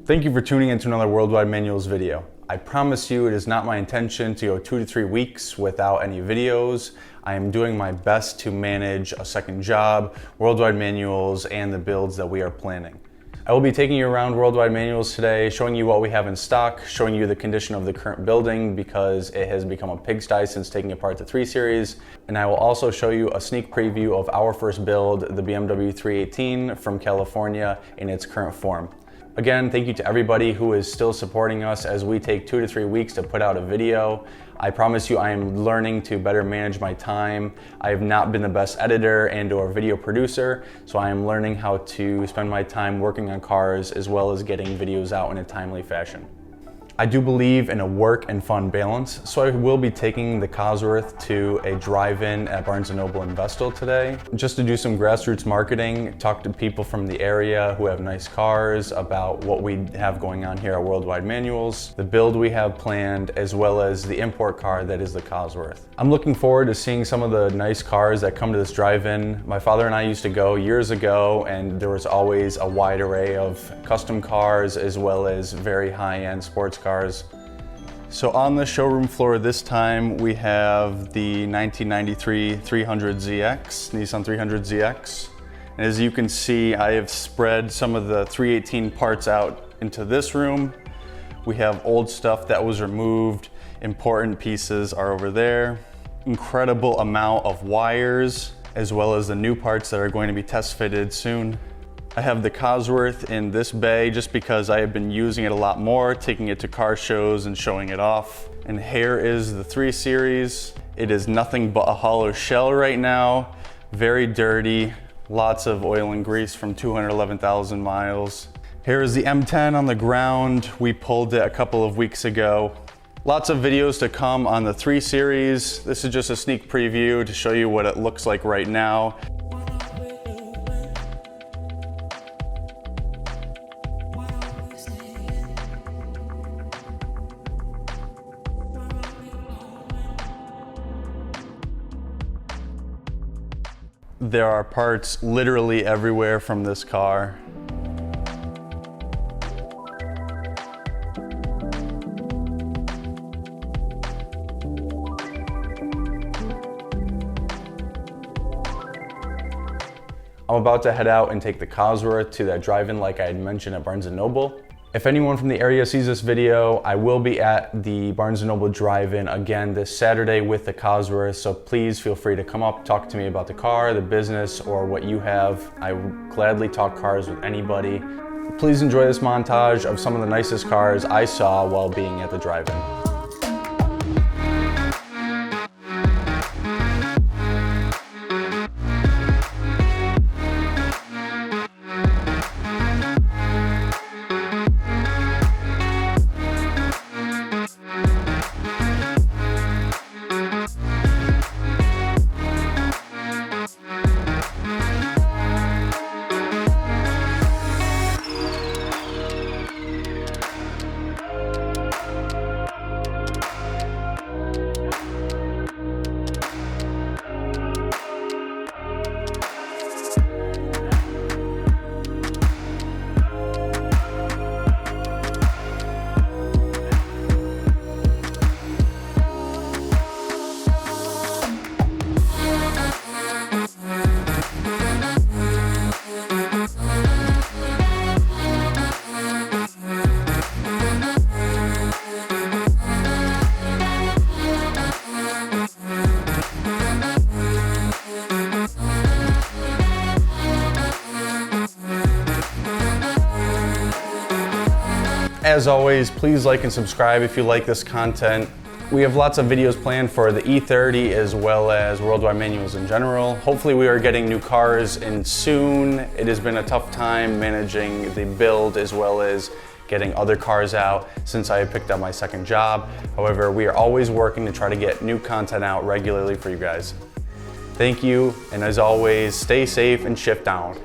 Thank you for tuning into another Worldwide Manuals video. I promise you it is not my intention to go 2 to 3 weeks without any videos. I am doing my best to manage a second job, Worldwide Manuals, and the builds that we are planning. I will be taking you around Worldwide Manuals today, showing you what we have in stock, showing you the condition of the current building because it has become a pigsty since taking apart the 3 Series. And I will also show you a sneak preview of our first build, the BMW 318 from California in its current form. Again, thank you to everybody who is still supporting us as we take 2 to 3 weeks to put out a video. I promise you I am learning to better manage my time. I have not been the best editor and/or video producer, so I am learning how to spend my time working on cars as well as getting videos out in a timely fashion. I do believe in a work and fun balance, so I will be taking the Cosworth to a drive-in at Barnes & Noble in Vestal today, just to do some grassroots marketing, talk to people from the area who have nice cars about what we have going on here at Worldwide Manuals, the build we have planned, as well as the import car that is the Cosworth. I'm looking forward to seeing some of the nice cars that come to this drive-in. My father and I used to go years ago, and there was always a wide array of custom cars as well as very high-end sports cars. So on the showroom floor this time we have the 1993 300ZX, Nissan 300ZX. And as you can see, I have spread some of the 318 parts out into this room. We have old stuff that was removed, important pieces are over there. Incredible amount of wires, as well as the new parts that are going to be test fitted soon. I have the Cosworth in this bay just because I have been using it a lot more, taking it to car shows and showing it off. And here is the 3 Series. It is nothing but a hollow shell right now, very dirty, lots of oil and grease from 211,000 miles. Here is the M10 on the ground. We pulled it a couple of weeks ago. Lots of videos to come on the 3 Series. This is just a sneak preview to show you what it looks like right now. There are parts literally everywhere from this car. I'm about to head out and take the Cosworth to that drive-in like I had mentioned at Barnes & Noble. If anyone from the area sees this video, I will be at the Barnes & Noble drive-in again this Saturday with the Cosworth, so please feel free to come up, talk to me about the car, the business, or what you have. I would gladly talk cars with anybody. Please enjoy this montage of some of the nicest cars I saw while being at the drive-in. As always, please like and subscribe if you like this content. We have lots of videos planned for the E30 as well as Worldwide Manuals in general. Hopefully we are getting new cars in soon. It has been a tough time managing the build as well as getting other cars out since I picked up my second job. However, we are always working to try to get new content out regularly for you guys. Thank you, and as always, stay safe and shift down.